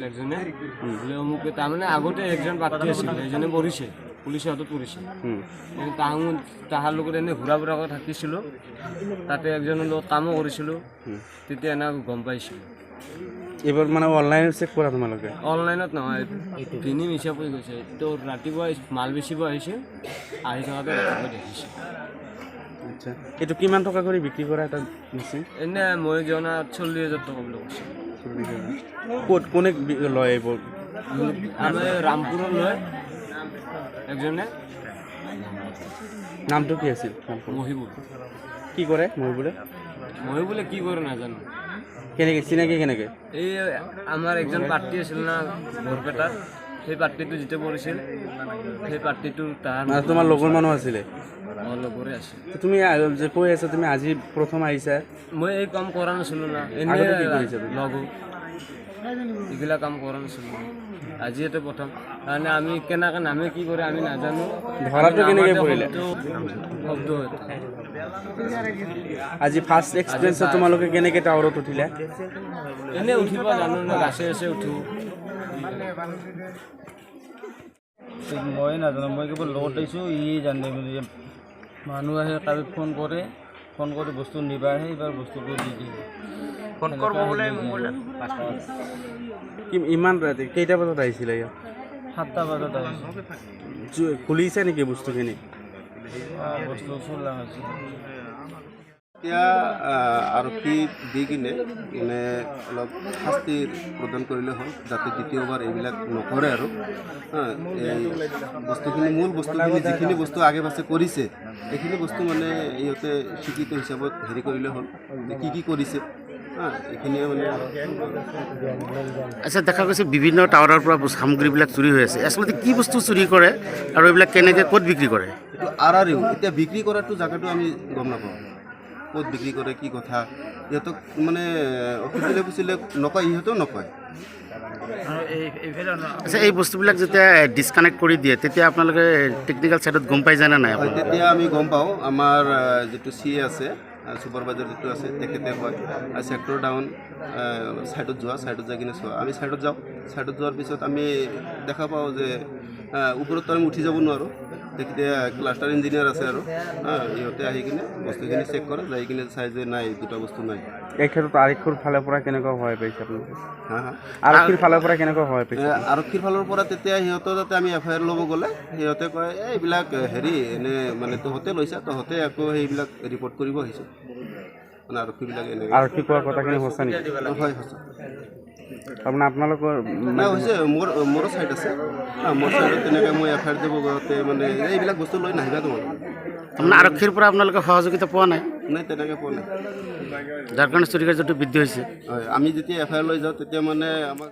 অফিচাৰজনে বোলে অমুকে তাৰমানে আগতে একজন প্ৰাৰ্থী আছিল সেইজনে পৰিছে পুলিচৰ হাতত পৰিছে তাহাৰ লগত এনে ঘূৰা ফুৰাকৈ থাকিছিলোঁ তাতে একজনৰ লগত কামো কৰিছিলোঁ তেতিয়া এনে গম পাইছিলোঁ এইবাৰ মানে অনলাইনত চেক কৰা তোমালোকে অনলাইনত নহয় তিনি মিছা পৰি গৈছে তো ৰাতিপুৱা মাল বেচিব আহিছে আহি থকাতে ৰাতিপুৱা দেখিছে আচ্ছা এইটো কিমান টকা কৰি বিক্ৰী কৰা এটা মেচিন এনে মই জনাত 40,000 টকা বুলি কৈছে ক'ত কোনে লয় এইবোৰ আমি ৰামপুৰত লয় একজনে নামটো কি আছিল মহিবুল কি কৰে মহিবুলে মহিবুলে কি কৰে নাজানো কেনেকৈ চিনাকি কেনেকৈ এই আমাৰ একজন পাৰ্টি আছিল না বৰপেটাৰ সেই পাৰ্টিটো যেতিয়া পৰিছিল সেই পাৰ্টিটো তাৰ তোমাৰ লগৰ মানুহ আছিলে লগৰে আছিল তুমি যে কৈ আছা তুমি আজি প্ৰথম আহিছা মই এই কাম কৰা নাছিলোঁ না আগতে কি কৰিছা তুমি? লগো এইগিলা কাম কৰা নাছিলোঁ আজি এইটো প্ৰথম কাৰণে আমি কেনেকৈ নামে কি কৰে আমি নাজানো ধৰাটো কেনেকৈ পৰিলে শব্দ আজি ফাৰ্ষ্ট এক্সপিৰিয়েঞ্চত তোমালোকে কেনেকৈ টাৱাৰত উঠিলা এনেই উঠিব জানো না গাছে গাছে উঠো মই নাজানো মই কেৱল লগত আহিছোঁ ই জানে মানুহ আহে কালি ফোন কৰি বস্তু নিবা আহে এইবাৰ বস্তুটো দি দিয়ে ফোন কৰিব বোলে ইমান ৰাতি কেইটা বজাত আহিছিলে ইয়াত 7টা বজাত আহিছোঁ খুলিছে নেকি বস্তুখিনি বস্তু চোলা হৈছে এতিয়া আৰক্ষী দি কিনে মানে অলপ শাস্তি প্ৰদান কৰিলে হ'ল যাতে দ্বিতীয়বাৰ এইবিলাক নকৰে আৰু এই বস্তুখিনি মূল বস্তুখিনি যিখিনি বস্তু আগে পাছে কৰিছে এইখিনি বস্তু মানে ইহঁতে স্বীকৃত হিচাপত হেৰি কৰিলে হ'ল কি কি কৰিছে এইখিনিয়ে মানে আচ্ছা দেখা গৈছে বিভিন্ন টাৱাৰৰ পৰা সামগ্ৰীবিলাক চুৰি হৈ আছে আচলতে কি বস্তু চুৰি কৰে আৰু এইবিলাক কেনেকৈ ক'ত বিক্ৰী কৰে এইটো এতিয়া বিক্ৰী কৰাটো জেগাটো আমি গম নাপাওঁ ক'ত বিক্ৰী কৰে কি কথা ইহঁতক মানে অফিচিয়েলি পুচিলে নকয় ইহঁতেও নকয় আচ্ছা এই বস্তুবিলাক যেতিয়া ডিছকানেক্ট কৰি দিয়ে তেতিয়া আপোনালোকে টেকনিকেল ছাইডত গম পাই যায় নে নাই হয় তেতিয়া আমি গম পাওঁ আমাৰ যিটো চি এ আছে ছুপাৰভাইজাৰ যিটো আছে তেখেতে কয় ছেক্টৰ ডাউন ছাইডত যাই কিনে চোৱা আমি ছাইডত যাওঁ ছাইডত যোৱাৰ পিছত আমি দেখা পাওঁ যে ওপৰততো আমি উঠি যাব নোৱাৰোঁ তেখেতে ক্লাষ্টাৰ ইঞ্জিনিয়াৰ আছে আৰু ইহঁতে আহি কিনে বস্তুখিনি চেক কৰে যাই কিনে চাই যে নাই দুটা বস্তু নাই এই ক্ষেত্ৰত আৰক্ষীৰ ফালৰ পৰা কেনেকুৱা সহায় পাইছে আপোনালোকে হা আৰক্ষীৰ ফালৰ পৰা কেনেকুৱা সহায় পাইছে আৰক্ষীৰ ফালৰ পৰা তেতিয়া সিহঁতৰ যাতে আমি FIR ল'ব গ'লে সিহঁতে কয় এইবিলাক হেৰি এনে মানে তহঁতে লৈছা তহঁতে আকৌ সেইবিলাক ৰিপৰ্ট কৰিব আহিছে মানে আৰক্ষীবিলাকে এনেকৈ আৰক্ষী কোৱা কথাখিনি সঁচা নেকি হয় সঁচা তাৰমানে আপোনালোকৰ নাই হৈছে মোৰো ছাইড আছে মোৰ ছাইডত তেনেকৈ মই FIR দিব যাওঁতে মানে এইবিলাক বস্তু লৈ নাহিবা তোমালোকে তাৰমানে আৰক্ষীৰ পৰা আপোনালোকে সহযোগিতা পোৱা নাই নাই তেনেকৈ পোৱা নাই যাৰ কাৰণে চুৰি কাৰ্যটো বৃদ্ধি হৈছে হয় আমি যেতিয়া FIR লৈ যাওঁ তেতিয়া মানে আমাক